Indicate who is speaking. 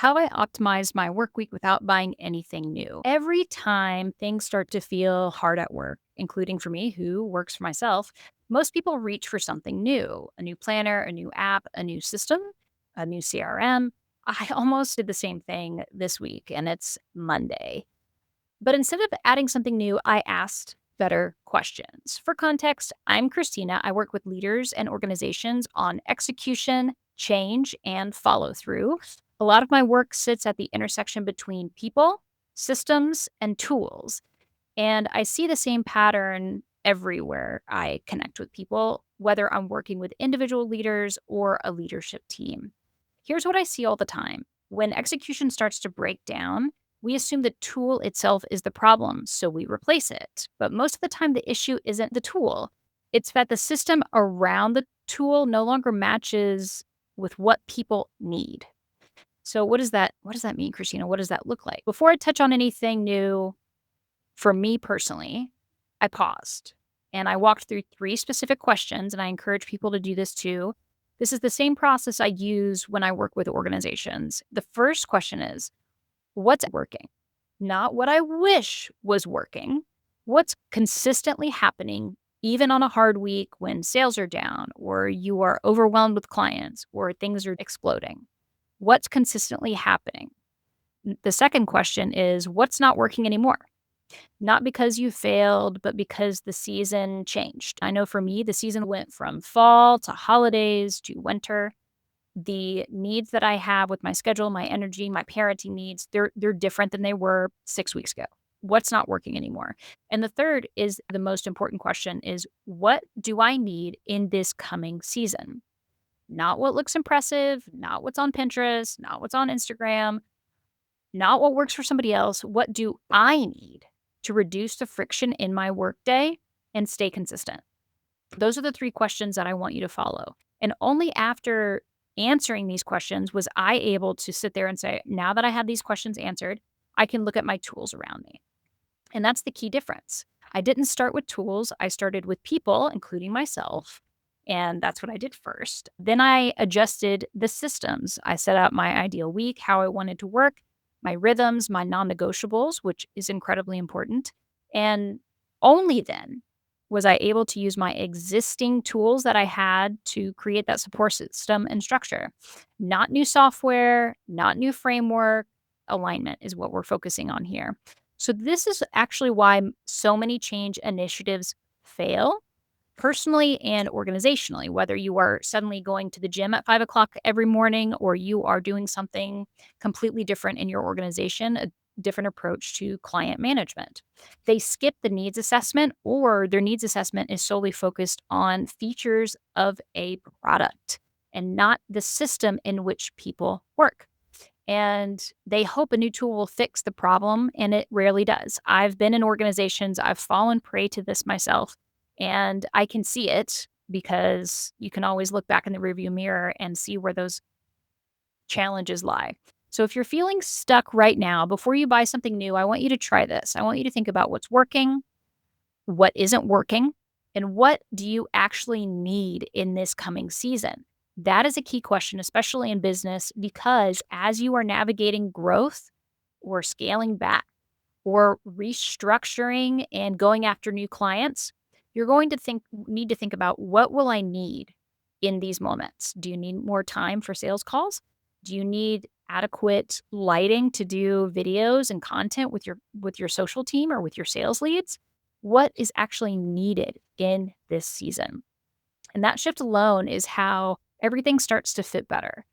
Speaker 1: how I optimize my work week without buying anything new. Every time things start to feel hard at work, including for me who works for myself, most people reach for something new, a new planner, a new app, a new system, a new CRM. I almost did the same thing this week, and it's Monday. But instead of adding something new, I asked better questions. For context, I'm Christina. I work with leaders and organizations on execution, change, and follow through. A lot of my work sits at the intersection between people, systems, and tools. And I see the same pattern everywhere I connect with people, whether I'm working with individual leaders or a leadership team. Here's what I see all the time. When execution starts to break down, we assume the tool itself is the problem, so we replace it. But most of the time, the issue isn't the tool. It's that the system around the tool no longer matches with what people need. So what does that mean, Christina? What does that look like? Before I touch on anything new, for me personally, I paused and I walked through 3 specific questions, and I encourage people to do this too. This is the same process I use when I work with organizations. The first question is, what's working? Not what I wish was working. What's consistently happening even on a hard week when sales are down or you are overwhelmed with clients or things are exploding? What's consistently happening? The second question is, what's not working anymore? Not because you failed, but because the season changed. I know for me, the season went from fall to holidays to winter. The needs that I have with my schedule, my energy, my parenting needs, they're different than they were 6 weeks ago. What's not working anymore? And the third is the most important question is, what do I need in this coming season? Not what looks impressive, not what's on Pinterest, not what's on Instagram, not what works for somebody else. What do I need to reduce the friction in my workday and stay consistent? Those are the 3 questions that I want you to follow. And only after answering these questions was I able to sit there and say, now that I have these questions answered, I can look at my tools around me. And that's the key difference. I didn't start with tools. I started with people, including myself. And that's what I did first. Then I adjusted the systems. I set out my ideal week, how I wanted to work, my rhythms, my non negotiables, which is incredibly important. And only then was I able to use my existing tools that I had to create that support system and structure. Not new software, not new framework. Alignment is what we're focusing on here. So this is actually why so many change initiatives fail, personally and organizationally, whether you are suddenly going to the gym at 5 o'clock every morning or you are doing something completely different in your organization, a different approach to client management. They skip the needs assessment, or their needs assessment is solely focused on features of a product and not the system in which people work. And they hope a new tool will fix the problem, and it rarely does. I've been in organizations, I've fallen prey to this myself, and I can see it because you can always look back in the rearview mirror and see where those challenges lie. So if you're feeling stuck right now, before you buy something new, I want you to try this. I want you to think about what's working, what isn't working, and what do you actually need in this coming season? That is a key question, especially in business, because as you are navigating growth or scaling back or restructuring and going after new clients, you're going to need to think about, what will I need in these moments? Do you need more time for sales calls? Do you need adequate lighting to do videos and content with your social team or with your sales leads? What is actually needed in this season? And that shift alone is how everything starts to fit better.